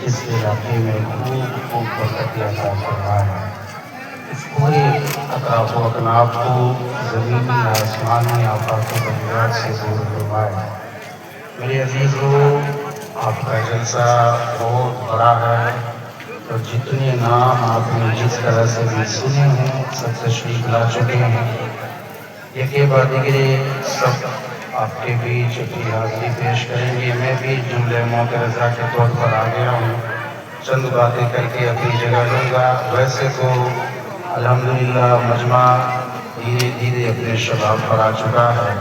اس علاقے میں خوب برکت عطا فرمائے۔ اس پورے اطراف و اکناف کو زمینی آسمانی آفات و بلیات سے دور فرمائے۔ میرے عزیزو، آپ کا جلسہ بہت بڑا ہے اور جتنے نام آپ نے جس طرح سے بھی سنے ہیں سب تشریف لا چکے ہیں۔ یکے بعد دیگرے سب آپ کے بیچ اپنی حاضری پیش کریں گے۔ میں بھی جملہ معترضہ کے طور پر آ گیا ہوں، چند باتیں کر کے اپنی جگہ لوں گا۔ ویسے تو الحمدللہ مجمع دھیرے دھیرے اپنے شباب پر آ چکا ہے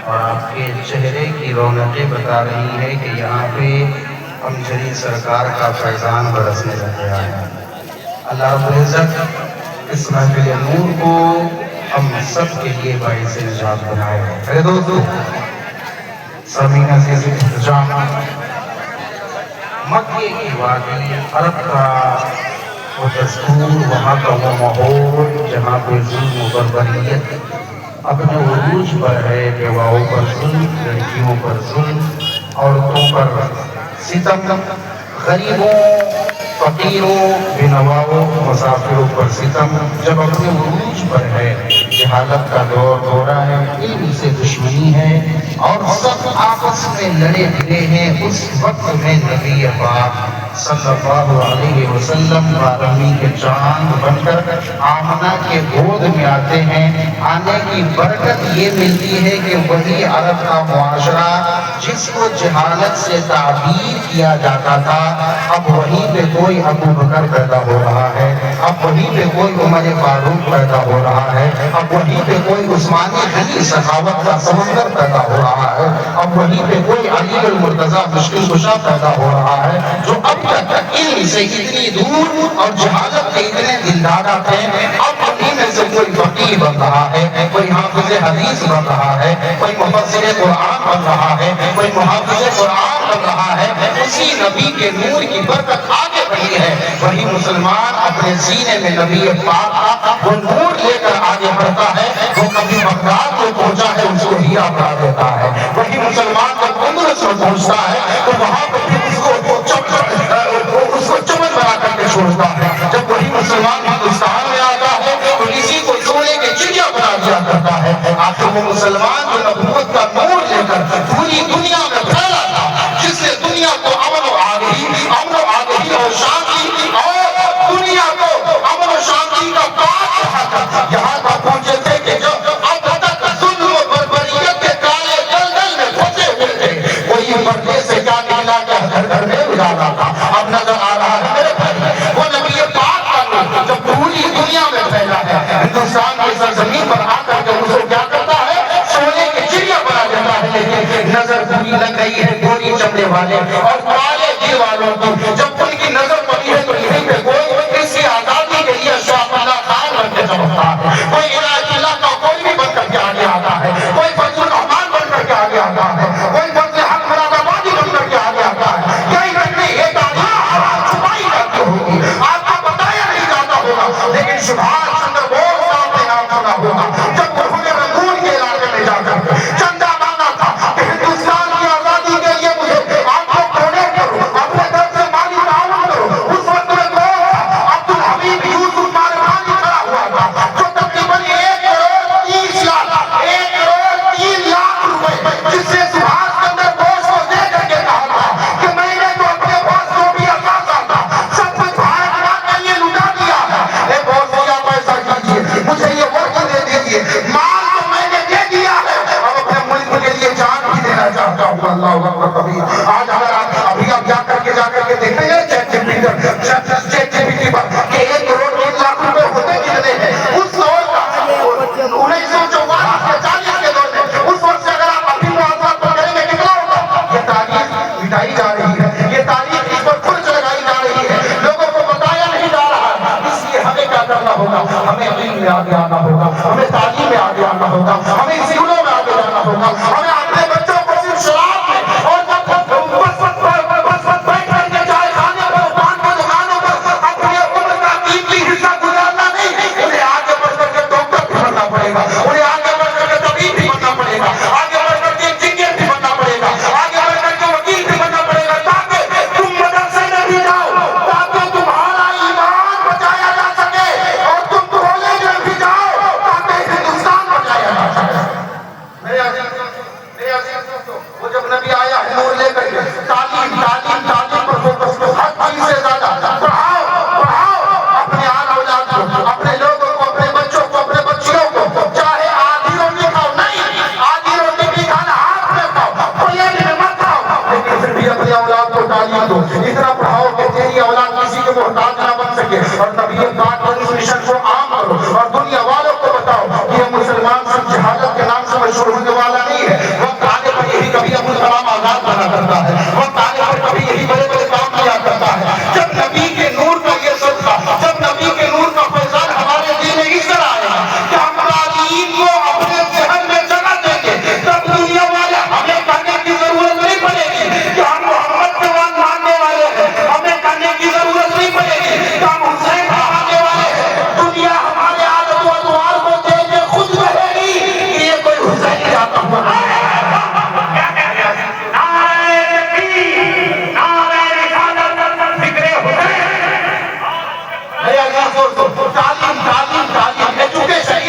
اور آپ کے چہرے کی رونقیں بتا رہی ہیں کہ یہاں پہ امجدی سرکار کا فیضان برسنے لگ گیا ہے۔ اللہ رب العزت اس محفل نور کو ہم سب کے لیے باعث نجات بنائے۔ میرے دوستو، سامعین عزیز، انتظام مکے کی وادی، عرب کا وہ دستور، وہاں کا وہ ماحول جہاں پہ ظلم و بربریت اپنے عروج پر ہے، بیواؤں پر ظلم، لڑکیوں پر ظلم، عورتوں پر ستم، غریبوں، فقیروں، بے نواؤں، مسافروں پر ستم جب اپنے عروج پر ہے، جہالت کا دورہ ہے، علم سے دشمنی ہے اور سب آپس میں لڑے بھرے ہیں، اس وقت میں نبی پاک صلی اللہ علیہ وسلم بارہویں کے چاند بن کر آمنہ کے گود میں آتے ہیں۔ آنے کی برکت یہ ملتی ہے کہ وہی عرب کا معاشرہ جس کو جہالت سے تعبیر کیا جاتا تھا، اب وہیں پہ کوئی ابو بکر پیدا ہو رہا ہے، اب وہیں پہ کوئی عمر فاروق پیدا ہو رہا ہے، اب وہیں پہ کوئی عثمانی غنی سخاوت کا سمندر پیدا ہو رہا ہے، اب وہیں پہ کوئی علی المرتضیٰ مشکل کشا پیدا ہو رہا ہے، جو اب تک علم سے اتنی دور اور جہالت کے اتنے دلدارہ تھے، اب انہیں میں سے کوئی فقیہ بن رہا ہے، کوئی حافظ حدیث بن رہا ہے، کوئی مفسر قرآن بن رہا ہے، کوئی محافظ قرآن بن رہا ہے۔ اسی نبی کے نور کی برکت آگے بڑھی ہے۔ وہی مسلمان اپنے سینے میں نبی پاک کا وہ نور لے کر آگے بڑھتا ہے، وہ کبھی بغداد میں پہنچا ہے اس کو ہیرا بنا دیتا ہے۔ وہی مسلمان جب اندلس میں پہنچتا ہے تو وہاں پر بھی اس کو چمن بنا کر کے چھوڑتا ہے۔ جب وہی مسلمان ہندوستان میں آتا ہے تو اسی کو سونے کے چڑیا بنا دیا کرتا ہے۔ آخر وہ مسلمان جو نبوت کا نور لے کر پوری دنیا میں پھیلا تھا، جس سے دنیا کو امن و آگہی اور شانتی اور دنیا کو امن و شانتی کا پاک کہا تھا، یہاں تک پہنچے تھے کہ جو اب تک ظلم و بربریت کے کالے دلدل میں پھنسے ہوئے تھے، وہی پردے سے کیا نکلا کہ گھر گھر میں اجالا تھا۔ اب نظر آ رہا ہے میرے بھائی، وہ نبی پاک کا نور جب پوری دنیا میں پھیلا ہے، ہندوستان کی سرزمین پر آ کر کے اس کو کیا کرتا ہے؟ سونے کی چڑیا بنا دیتا ہے۔ لیکن نظر پوری لگ رہی ہے گوری چمڑے والے اور کالے دل والوں کی، جب ان کی نظر پڑی ہے تو یہیں پہ کوئی اس کی آزادی کے لیے شاہ اللہ خان بن کے چمکتا ہے، کوئی عنایت اللہ کا کوئی بھی بن کر کے آگے آتا ہے، کوئی فضل الرحمان بن کر کے آگے آتا ہے، کوئی فضل حق مراد آبادی بن کر کے آگے آتا ہے۔ کئی گھنٹے یہ تعلیم چھپائی جاتی ہوگی، آپ کو بتایا نہیں جاتا ہوگا، لیکن سبحان چندر بوس صاحب نے نام سنا ہوگا جب انہوں نے رنگون کے علاقے میں جا کر چندہ مانگا تھا کہ ہندوستان کی آزادی کے لیے مجھے آپ کو ڈونیٹ کرو، اپنے طرف سے مالی تعاون کرو۔ اس وقت میں کون تھا؟ عبدالحمید یوسف مارکانی کھڑا ہوا تھا، جو تقریباً 1,30,00,000 روپے جس سے سبحان چندر بوس کو دے کر کے کہا تھا کہ میں نے تو اپنے پاس جو بھی اثاثہ تھا سب کچھ بھارت ماں کے لیے لٹا دیا ہے۔ اے بہت بڑا پیسہ کیجیے، مجھے یہ وقت دے دیجیے، مال تو میں نے دے دیا ہے، اب اپنے ملک کے لیے جان بھی دینا چاہتا ہوں۔ اللہ اکبر کبیر۔ آج اگر آپ ابھی آپ جا کر کے دیکھیں گے چیٹ جی پی ٹی پر کہ 1,03,00,000 روپے ہوتے کتنے ہیں اس دور کا، 1944 کے 40 کے دور میں، اس وقت سے اگر آپ ابھی موازنہ تو کریں گے کتنا ہوگا؟ یہ تاریخ مٹائی جا رہی ہے، یہ تاریخ اس پر فرج لگائی جا رہی ہے، لوگوں کو بتایا نہیں جا رہا ہے۔ اس لیے ہمیں کیا کرنا ہوگا؟ ہمیں علم میں آگے آنا ہوگا، ہمیں تعلیم میں آگے آنا ہوگا، ہمیں اسکولوں میں آگے جانا ہوگا، ہمیں اپنے بچوں کو صرف شراب میں اور بیٹھ کر کے چائے کھانے پر، پان پر، دکانوں پر اپنے عمر کا قیمتی حصہ گزارنا نہیں، انہیں آگے بڑھ کر کے ڈاکٹر بھی بننا پڑے گا، انہیں آگے بڑھ کر کے طبیب بھی بننا پڑے گا، آگے بڑھ کر کے انجینئر بھی بننا پڑے گا، آگے بڑھ کر کے وکیل بھی بننا پڑے گا، تاکہ تم مدرسے میں بھی جاؤ اتنا پڑھاؤ کہ تیری اولاد کسی کے محتاج نہ بن سکے، اور نبی پاک کو اس مشن کو عام کرو اور دنیا والوں کو بتاؤ کہ یہ مسلمان صرف جہالت کے نام سے مشہور ہونے والا نہیں ہے، وقت آنے پر یہی کبھی ابو الکلام آزاد بنا کرتا ہے، وقت آنے پر کبھی یہی بڑے بڑے کام کیا کرتا ہے۔ جب نبی کے نور کا یہ صدقہ، جب نبی کے نور کا فیضان ہمارے دل میں اس طرح آئے گا کہ ہم تعلیم کو اپنے ذہن میں جگہ دیں گے، تب دنیا والے ہمیں کہنے کی ضرورت نہیں پڑے گی کہ ہم محمد کے وان ماننے والے ہیں، ہمیں کہنے کی ضرورت نہیں پڑے گی کہ ہم حسین بہانے والے ہیں۔ دنیا ہمارے عادت و ادوار کو دیکھ کے خود کہے گی کہ یہ کوئی حسین جاتا ہوا ہے۔ تعلیم تعلیم تعلیم ایجوکیشن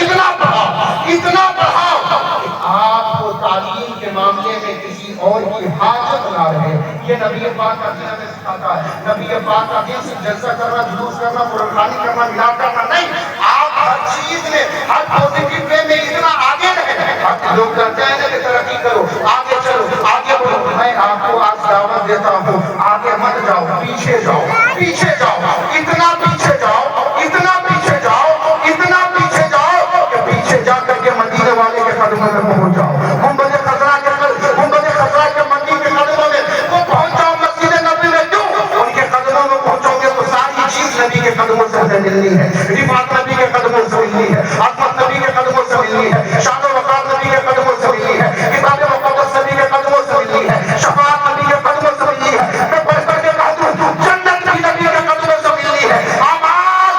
اتنا پڑھاؤ کہ آپ کو تعلیم کے معاملے میں کسی اور کی حاجت نہ رہے۔ یہ نبی پاک کا دین ہمیں سکھاتا ہے۔ نبی پاک کا دین صرف جلسہ کرنا، جلوس کرنا، قرآن کرنا، میلاد کرنا نہیں، آپ ہر چیز میں، ہر پوزیٹو وے میں اتنا آگے رہے۔ لوگ کہتے ہیں کہ ترقی کرو، آگے چلو، آگے بڑھو۔ میں آپ کو آج دعوت دیتا ہوں، آگے مت جاؤ، پیچھے جاؤ، پیچھے جاؤ، اتنا پیچھے جاؤ، اتنا پیچھے جاؤ، اتنا پیچھے جاؤ کہ پیچھے جا کر کے مدینے والے کے قدموں میں پہنچ جاؤ۔ گنبد خضرا کے مدی کے قدموں میں وہ پہنچ جاؤ۔ مسجد نبی میں کیوں؟ ان کے قدموں میں پہنچو گے تو ساری چیز نبی کے قدموں سے ہمیں ملنی ہے، رفعت نبی کے قدموں سے ملنی ہے، عظمت نبی کے قدموں سے ملنی ہے، شان و وقار نبی کے قدموں سے ملنی ہے، کتاب مقدس نبی کے قدموں سے ملنی ہے، شفاعت نبی کے قدموں سے ملنی ہے۔ میں پڑھ کر کے کہا دوں جنت بھی نبی کے قدموں سے ملنی ہے۔ اعمال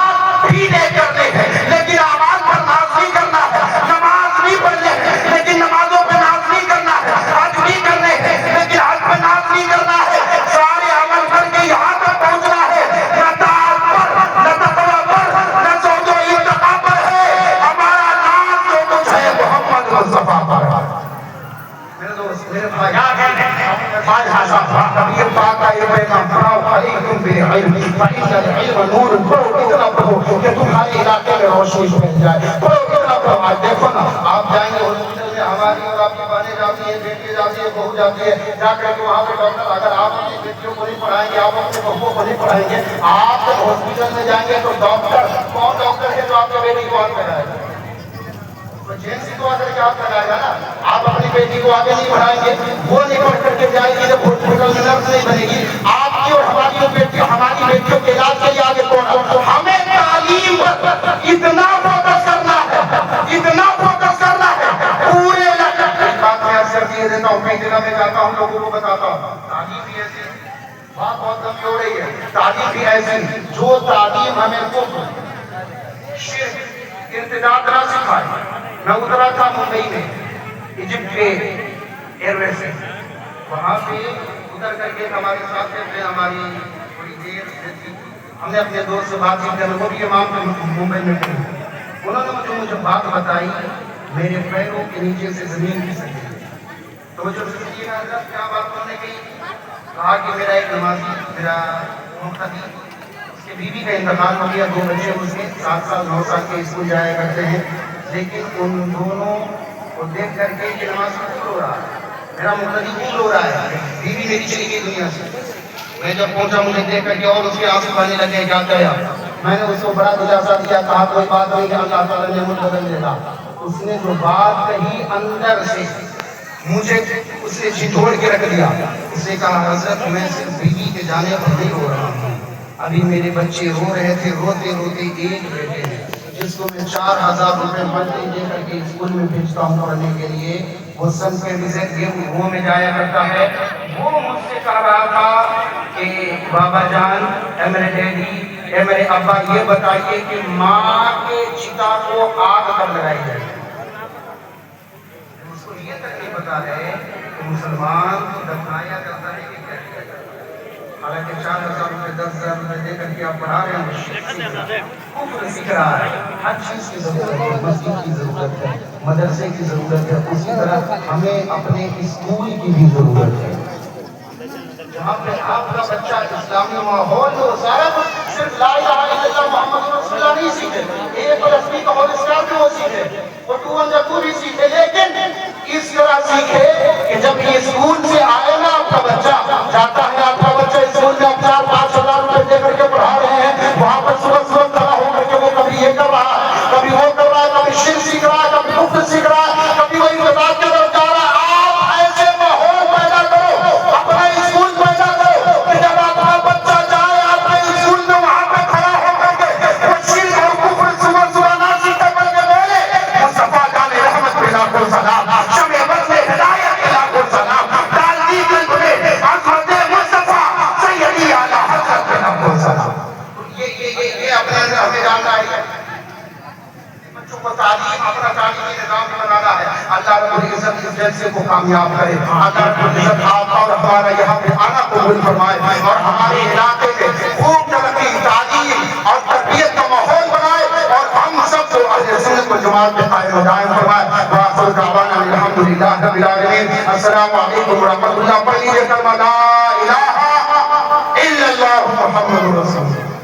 بھی لے کرنے ہیں لیکن اعمال پر ناز نہیں کرنا ہے، نماز بھی پڑھنے ہیں لیکن نمازوں پہ ناز نہیں کرنا ہے، حج بھی کرنے ہیں لیکن حج پہ ناز نہیں کرنا ہے، سارے عمل کر کے یہاں تک پہنچنا ہے، نہ طاعت پر، نہ تقویٰ پر، نہ زہد و اتقاء پر ہے، ہمارا نام جو کچھ ہے محمد مصطفیٰ پر ہے۔ میرے دوست، میرے بھائی، نبی پاک کا یہ پیغام پڑھاؤ، علیکم بالعلم فإن العلم نور۔ پڑھو، اتنا پڑھو کہ تمہارے علاقے میں روشنی پھیل جائے۔ پڑھو، اتنا پڑھو۔ آج دیکھو نا، آپ جائیں گے ہاسپٹل میں، ہماری اور آپ کی بہنیں جاتی ہیں، بیٹی جاتی ہے، بہو جاتی ہے، جا کر کے وہاں پہ ڈاکٹر، اگر آپ اپنی بیٹیوں کو نہیں پڑھائیں گے، آپ اپنے بہووں کو نہیں پڑھائیں گے، آپ جب ہاسپٹل میں جائیں گے تو ڈاکٹر کون ڈاکٹر ہے جو آپ کی بیٹی کو ہاتھ لگائے گا؟ جنسی کو آ کر کے آپ لگائے گا نا۔ آپ اپنی بیٹی کو آگے نہیں بڑھائیں گے، وہ نہیں پڑھ کر کے جائے گی، جب ہاسپٹل میں نرس نہیں بنے گی۔ آپ کی اور ہماری بیٹیوں کے علاج کے لیے آگے کون ہے؟ ہمیں تعلیم پر اتنا فوکس کرنا ہے، اتنا فوکس کرنا ہے پورے ایک بات میں عرض کر دیے دیتا ہوں، کئی جگہ میں جاتا ہوں، لوگوں کو بتاتا ہوں، تعلیم بھی ایسی بات بہت لمبی ہو رہی ہے، تعلیم بھی ایسی جو تعلیم ہمیں کفر، شرک، ارتداد نہ سکھائے۔ میں اترا تھا ممبئی میں، ایجپٹ کے ایئر وے سے، وہاں پہ اتر کر کے ہمارے ساتھ تھے، ہماری تھوڑی دیر تھی، ہم نے اپنے دوست سے بات چیت کر، وہ بھی امام تھے ممبئی میں تھے، انہوں نے مجھے بات بتائی، میرے پیروں کے نیچے سے زمین کھسک گئی۔ تو مجھے سوچیے نا حضرت کیا بات کرنے گئی؟ کہا کہ میرا ایک نمازی، میرا مقتدی، اس کے بیوی کا انتقال ہو گیا، 2 بچے اس کے 7 سال 9 سال کے اسکول جایا کرتے ہیں، لیکن ان دونوں کو دیکھ کر کے یہ نماز قبول ہو رہا ہے، میرا مقتدی قبول ہو رہا ہے، بیوی میری چلی گئی دنیا سے۔ میں جب پہنچا مجھے دیکھ کر کے اور اس کے آنسو بہنے لگے، کیا کہا؟ میں نے اس کو بڑا دلاسا دیا، کہا کوئی بات نہیں کہ اللہ تعالیٰ نے مجھ بدل دیتا۔ اس نے جو بات کہی اندر سے مجھے اس نے جھنجھوڑ کے رکھ دیا۔ اس نے کہا حضرت میں صرف بیوی کے جانے پر نہیں رو رہا ہوں، ابھی میرے بچے رو رہے تھے، روتے روتے ایک بیٹے ہیں جس کو میں 4000 روپے منتھلی دے کر کے اسکول میں بھیجتا ہوں پڑھنے کے لیے، وہ سن کے وزٹ وہ میں جایا کرتا ہے، وہ مجھ سے کہہ رہا تھا کہ بابا جان، اے میرے ڈیڈی، اے میرے ابا، یہ بتائیے کہ ماں کے چتا کو آگ کب لگائی جائے؟ اس کو یہ تک نہیں پتا ہے کہ مسلمان کو دفنایا جاتا ہے کہ کیا کیا جاتا ہے۔ حالانکہ 4000 روپے 10,000 روپے دے کر کے آپ پڑھا رہے ہیں، کفر سیکھ رہا ہے۔ ہر چیز کی ضرورت ہے، مسجد کی ضرورت ہے، مدرسے کی ضرورت ہے، اسی طرح ہمیں اپنے اسکول کی بھی ضرورت ہے، جہاں پہ آپ کا بچہ اسلامی ماحول میں سارا کچھ صرف لا الہ الا اللہ محمد رسول اللہ نہیں سیکھے، A+B کا ہول اسکوائر بھی وہ سیکھے، وہ 2 + 2 بھی سیکھے، لیکن اس طرح سیکھے کہ جب یہ اسکول سے آئے نا، آپ کا بچہ جاتا ہے، آپ کا بچہ اسکول میں العزت اس جلسے کو کامیاب کرے. اللہ رب العزت آپ اور ہمارا یہاں پہ آنا قبول فرمائے اور ہمارے علاقے میں خوب ترقی، تعلیم اور تربیت کا ماحول بنائے اور ہم سب کو اہل سنت والجماعت میں قائم و دائم فرمائے. وآخر دعوانا الحمدللہ رب العالمین. السلام علیکم ورحمۃ اللہ. پڑھیے کلمہ لا الہ الا اللہ محمد رسول اللہ.